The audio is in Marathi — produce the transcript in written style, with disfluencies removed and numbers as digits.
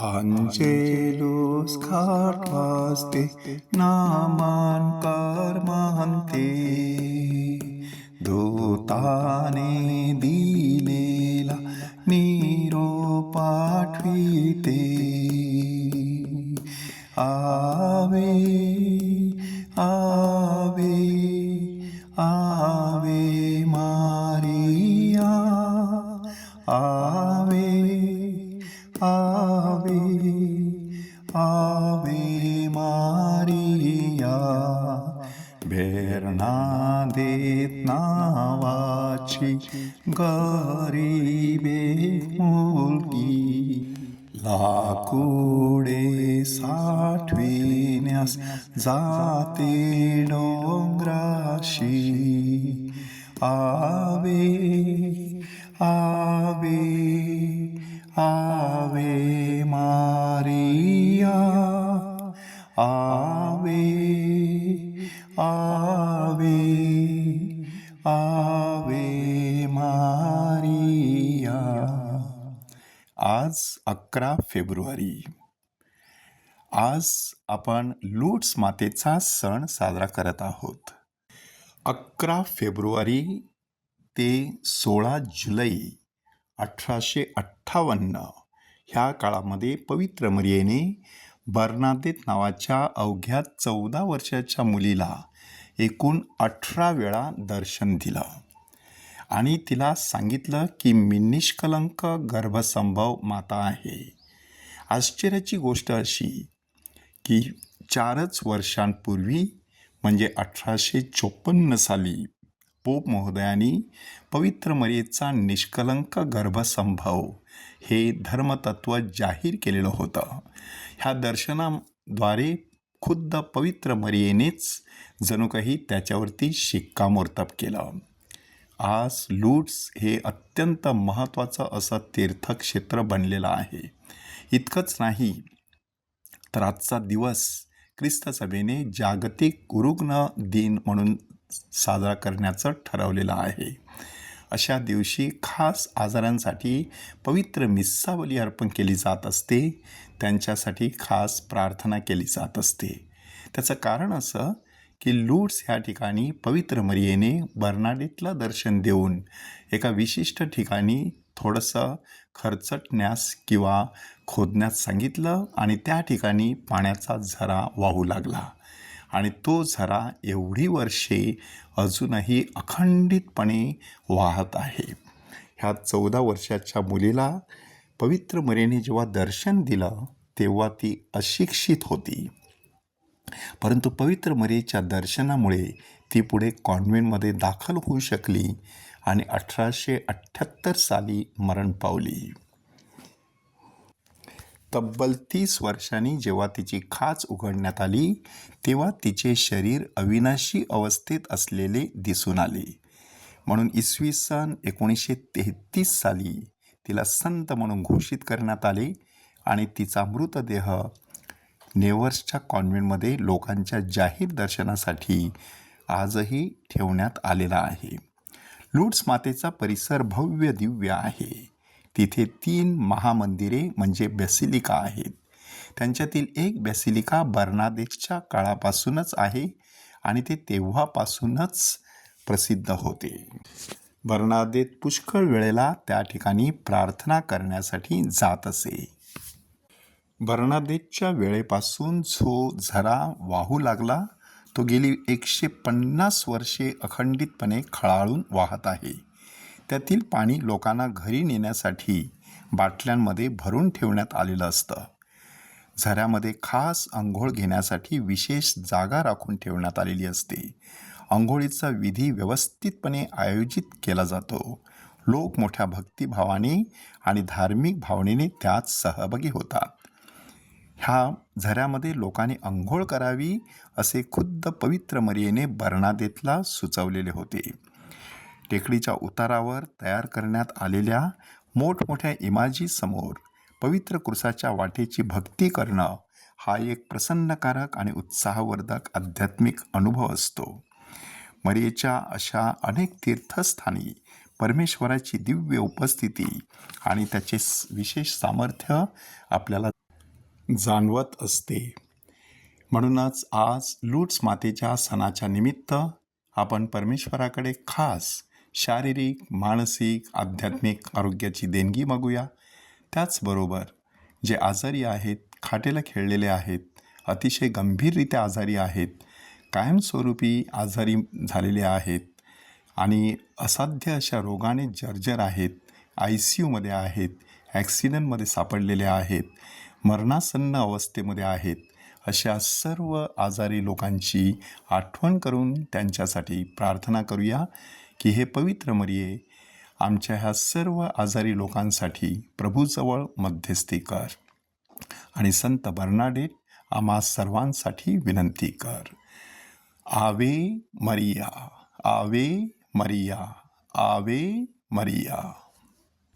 Angelus carpaste naman परमहन्ते दूताने दिलेला निरोप पाठविते. आवे आवे आवे मारिया, आवे आवे आवे मारिया. बेर्नादेत नावाची गरीबे मुलगी लाकुडे साठविण्यास जाते डोंगराशी. आवे आवे आवे मारिया, आवे आवे आवे मारिया. आज 11 फेब्रुवारी. आज आपण लूट्स मातेचा सण साजरा करत आहोत. 11 फेब्रुवारी ते 16 जुलै 1858 ह्या काळामध्ये पवित्र मरियेने बर्नादेत नावाच्या अवघ्या 14 वर्षाच्या मुलीला एकूण 18 वेळा दर्शन दिलं आणि तिला सांगितलं की मी निष्कलंक गर्भसंभव माता आहे. आश्चर्याची गोष्ट अशी की 4 वर्षांपूर्वी म्हणजे 1854 साली पोप महोदयांनी पवित्र मरियेचा निष्कलंक गर्भसंभव हे धर्मतत्त्व जाहीर केलेलं होतं. ह्या दर्शनाद्वारे खुद्द पवित्र मरियेनेच जणू काही त्याच्यावरती शिक्कामोर्तब केलं. आज लूट्स हे अत्यंत महत्त्वाचं असं तीर्थक्षेत्र बनलेलं आहे. इतकंच नाही तर आजचा दिवस ख्रिस्त सभेने जागतिक रुग्ण दिन म्हणून साजरा करण्याचं ठरवलेलं आहे. अशा दिवशी खास आजारांसाठी पवित्र मिस्सावली अर्पण केली जात असते, त्यांच्यासाठी खास प्रार्थना केली जात असते. त्याचं कारण असं की लूट्स ह्या ठिकाणी पवित्र मरियेने बर्नाडेतला दर्शन देऊन एका विशिष्ट ठिकाणी थोडंसं खरचटण्यास किंवा खोदण्यास सांगितलं आणि त्या ठिकाणी पाण्याचा झरा वाहू लागला आणि तो झरा एवढी वर्षे अजूनही अखंडितपणे वाहत आहे. ह्या 14 वर्षाच्या मुलीला पवित्र मरियेने जेव्हा दर्शन दिलं तेव्हा ती अशिक्षित होती, परंतु पवित्र मरियेच्या दर्शनामुळे ती पुढे कॉन्व्हेंटमध्ये दाखल होऊ शकली आणि 1878 साली मरण पावली. तब्बल 30 वर्षांनी जेव्हा तिची खाच उघडण्यात आली तेव्हा तिचे शरीर अविनाशी अवस्थेत असलेले दिसून आले. म्हणून इसवी सन 1933 साली तिला संत म्हणून घोषित करण्यात आले आणि तिचा मृतदेह नेवर्सच्या कॉन्व्हेंटमध्ये लोकांच्या जाहीर दर्शनासाठी आजही ठेवण्यात आलेला आहे. लूट्स मातेचा परिसर भव्य दिव्य आहे. तिथे 3 महामंदिरे म्हणजे बेसिलिका आहेत. त्यांच्यातील एक बेसिलिका बर्नादेतच्या काळापासूनच आहे आणि ते तेव्हापासूनच प्रसिद्ध होते. बर्नादेत पुष्कळ वेळेला त्या ठिकाणी प्रार्थना करण्यासाठी जात असे. बर्नादेतच्या वेळेपासून जो झरा वाहू लागला तो गेली 150 वर्षे अखंडितपणे खळाळून वाहत आहे. त्यातील पाणी लोकांना घरी नेण्यासाठी बाटल्यांमध्ये भरून ठेवण्यात आलेलं असतं. झऱ्यामध्ये खास अंघोळ घेण्यासाठी विशेष जागा राखून ठेवण्यात आलेली असते. अंघोळीचा विधी व्यवस्थितपणे आयोजित केला जातो. लोक मोठ्या भक्तिभावाने आणि धार्मिक भावनेने त्यात सहभागी होतात. ह्या झऱ्यामध्ये लोकांनी अंघोळ करावी असे खुद्द पवित्र मरियेने बर्नादेतला सुचवलेले होते. टेकडीच्या उतारावर तयार करण्यात आलेल्या मोठमोठ्या इमाजीसमोर पवित्र क्रूसाच्या वाटेची भक्ती करणं हा एक प्रसन्नकारक आणि उत्साहवर्धक आध्यात्मिक अनुभव असतो. मरियेच्या अशा अनेक तीर्थस्थानी परमेश्वराची दिव्य उपस्थिती आणि त्याचे विशेष सामर्थ्य आपल्याला जाणवत असते. म्हणूनच आज लूट्स मातेच्या सणाच्या निमित्त आपण परमेश्वराकडे खास शारीरिक, मानसिक, आध्यात्मिक आरोग्याची देणगी मागूया. त्याचबरोबर जे आजारी आहेत, खाटेला खेळलेले आहेत, अतिशय गंभीररित्या आजारी आहेत, कायमस्वरूपी आजारी झालेले आहेत आणि असाध्य अशा रोगाने जर्जर आहेत, ICUमध्ये आहेत, ॲक्सिडेंटमध्ये सापडलेले आहेत, मरणासन्न अवस्थेमध्ये आहेत, अशा सर्व आजारी लोकांची आठवण करून त्यांच्यासाठी प्रार्थना करूया की हे पवित्र मरिये आमच्या ह्या सर्व आजारी लोकांसाठी प्रभूजवळ मध्यस्थी कर आणि संत बर्नाडेट आम्हा सर्वांसाठी विनंती कर. आवे मरिया, आवे मरिया, आवे मरिया.